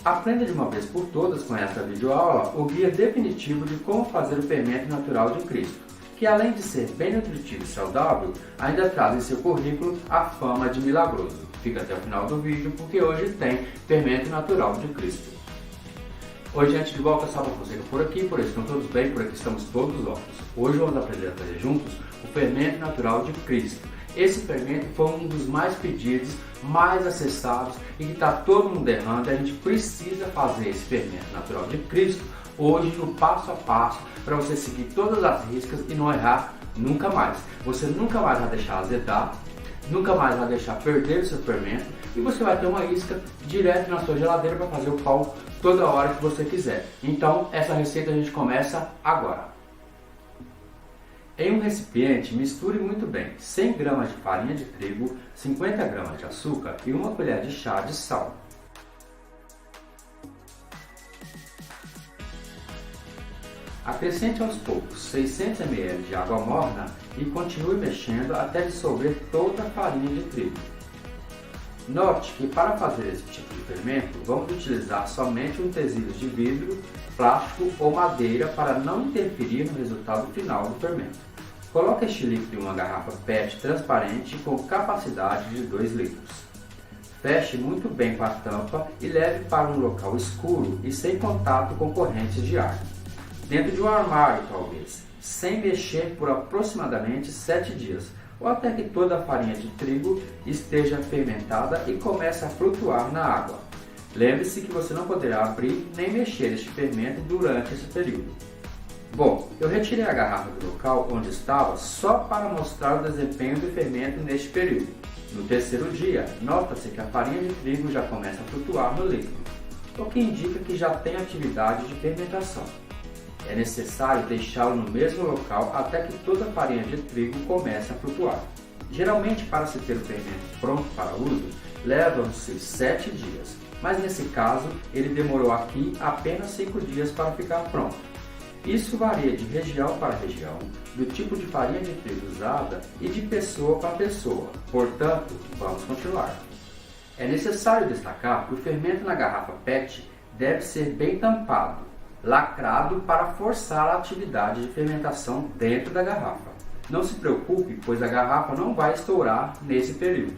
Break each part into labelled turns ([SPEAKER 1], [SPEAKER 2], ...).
[SPEAKER 1] Aprenda de uma vez por todas com esta videoaula o guia definitivo de como fazer o fermento natural de Cristo, que além de ser bem nutritivo e saudável, ainda traz em seu currículo a fama de milagroso. Fica até o final do vídeo porque hoje tem fermento natural de Cristo. Oi gente, de volta, Salva Fonseca por aqui, por aí estão todos bem, por aqui estamos todos ótimos. Hoje vamos aprender a fazer juntos o fermento natural de Cristo. Esse fermento foi um dos mais pedidos, mais acessados e que está todo mundo errando. A gente precisa fazer esse fermento natural de Cristo hoje no passo a passo para você seguir todas as riscas e não errar nunca mais. Você nunca mais vai deixar azedar, nunca mais vai deixar perder o seu fermento e você vai ter uma isca direto na sua geladeira para fazer o pão toda hora que você quiser. Então essa receita a gente começa agora. Em um recipiente, misture muito bem 100 gramas de farinha de trigo, 50 gramas de açúcar e uma colher de chá de sal. Acrescente aos poucos 600 ml de água morna e continue mexendo até dissolver toda a farinha de trigo. Note que para fazer esse tipo de fermento, vamos utilizar somente utensílios de vidro, plástico ou madeira para não interferir no resultado final do fermento. Coloque este líquido em uma garrafa PET transparente com capacidade de 2 litros. Feche muito bem com a tampa e leve para um local escuro e sem contato com correntes de ar. Dentro de um armário talvez, sem mexer por aproximadamente 7 dias, ou até que toda a farinha de trigo esteja fermentada e comece a flutuar na água. Lembre-se que você não poderá abrir nem mexer este fermento durante esse período. Bom, eu retirei a garrafa do local onde estava só para mostrar o desempenho do fermento neste período. No terceiro dia, nota-se que a farinha de trigo já começa a flutuar no líquido, o que indica que já tem atividade de fermentação. É necessário deixá-lo no mesmo local até que toda a farinha de trigo comece a flutuar. Geralmente, para se ter o fermento pronto para uso, levam-se 7 dias, mas nesse caso ele demorou aqui apenas 5 dias para ficar pronto. Isso varia de região para região, do tipo de farinha de trigo usada e de pessoa para pessoa. Portanto, vamos continuar. É necessário destacar que o fermento na garrafa PET deve ser bem tampado, lacrado para forçar a atividade de fermentação dentro da garrafa. Não se preocupe, pois a garrafa não vai estourar nesse período.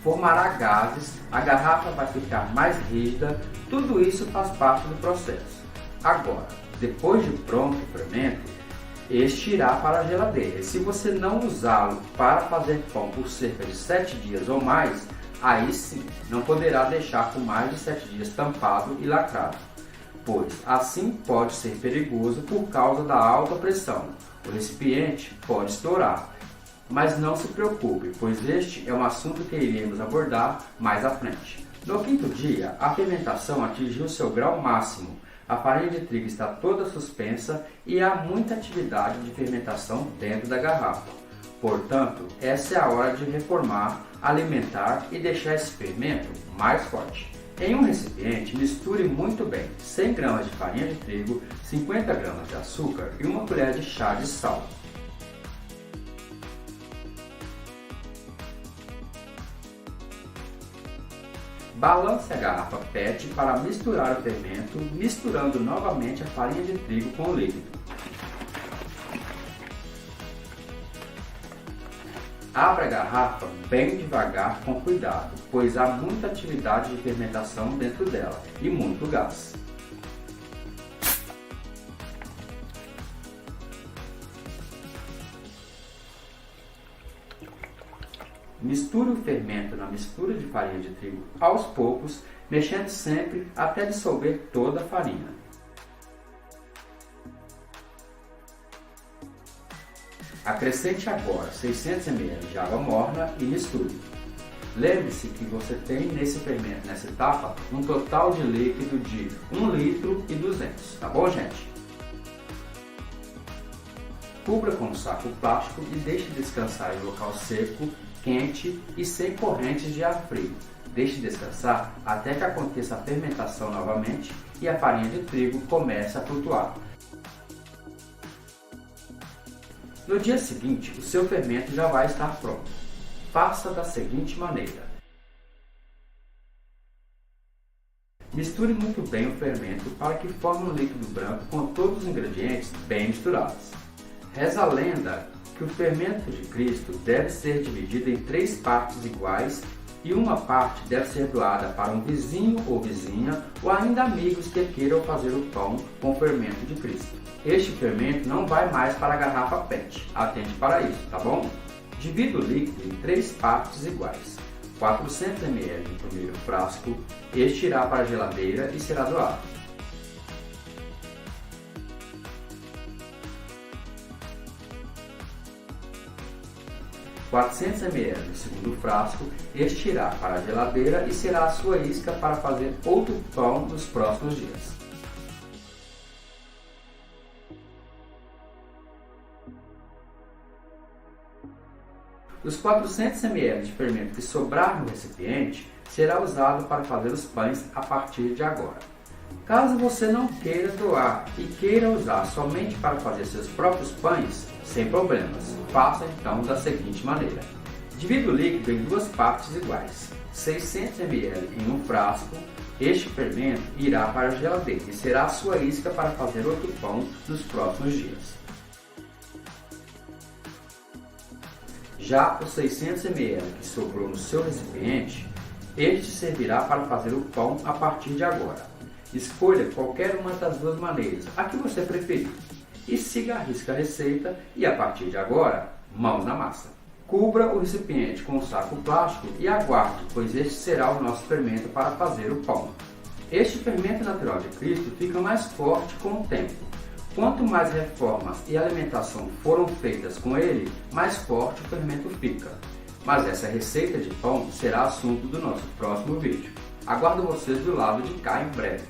[SPEAKER 1] Formará gases, a garrafa vai ficar mais rígida, tudo isso faz parte do processo. Agora, depois de pronto o fermento, este irá para a geladeira. E se você não usá-lo para fazer pão por cerca de 7 dias ou mais, aí sim, não poderá deixar por mais de 7 dias tampado e lacrado, pois assim pode ser perigoso por causa da alta pressão. O recipiente pode estourar, mas não se preocupe, pois este é um assunto que iremos abordar mais à frente. No quinto dia, a fermentação atingiu seu grau máximo. A farinha de trigo está toda suspensa e há muita atividade de fermentação dentro da garrafa. Portanto, essa é a hora de reformar, alimentar e deixar esse fermento mais forte. Em um recipiente, misture muito bem 100 gramas de farinha de trigo, 50 gramas de açúcar e uma colher de chá de sal. Balance a garrafa PET para misturar o fermento, misturando novamente a farinha de trigo com o líquido. Abra a garrafa bem devagar com cuidado, pois há muita atividade de fermentação dentro dela e muito gás. Misture o fermento na mistura de farinha de trigo aos poucos, mexendo sempre até dissolver toda a farinha. Acrescente agora 600 ml de água morna e misture. Lembre-se que você tem nesse fermento, nessa etapa, um total de líquido de 1 litro e 200, tá bom, gente? Cubra com um saco plástico e deixe descansar em local seco, quente e sem correntes de ar frio. Deixe descansar até que aconteça a fermentação novamente e a farinha de trigo comece a flutuar. No dia seguinte, o seu fermento já vai estar pronto. Faça da seguinte maneira: Misture muito bem o fermento para que forme um líquido branco com todos os ingredientes bem misturados. Reza a lenda que o fermento de Cristo deve ser dividido em 3 partes iguais e uma parte deve ser doada para um vizinho ou vizinha ou ainda amigos que queiram fazer o pão com o fermento de Cristo. Este fermento não vai mais para a garrafa PET, atente para isso, tá bom? Divida o líquido em 3 partes iguais. 400 ml no primeiro frasco, este irá para a geladeira e será doado. (400 ml no segundo frasco, este irá para a geladeira e será a sua isca para fazer outro pão nos próximos dias. Os 400 ml de fermento que sobrar no recipiente será usado para fazer os pães a partir de agora. Caso você não queira doar e queira usar somente para fazer seus próprios pães, sem problemas, faça então da seguinte maneira. Divida o líquido em 2 partes iguais, 600 ml em um frasco, este fermento irá para a geladeira e será a sua isca para fazer outro pão nos próximos dias. Já os 600 ml que sobrou no seu recipiente, este servirá para fazer o pão a partir de agora. Escolha qualquer uma das 2 maneiras, a que você preferir, e siga a risca receita e a partir de agora, mãos na massa. Cubra o recipiente com um saco plástico e aguarde, pois este será o nosso fermento para fazer o pão. Este fermento natural de Cristo fica mais forte com o tempo. Quanto mais reformas e alimentação foram feitas com ele, mais forte o fermento fica. Mas essa receita de pão será assunto do nosso próximo vídeo. Aguardo vocês do lado de cá em breve.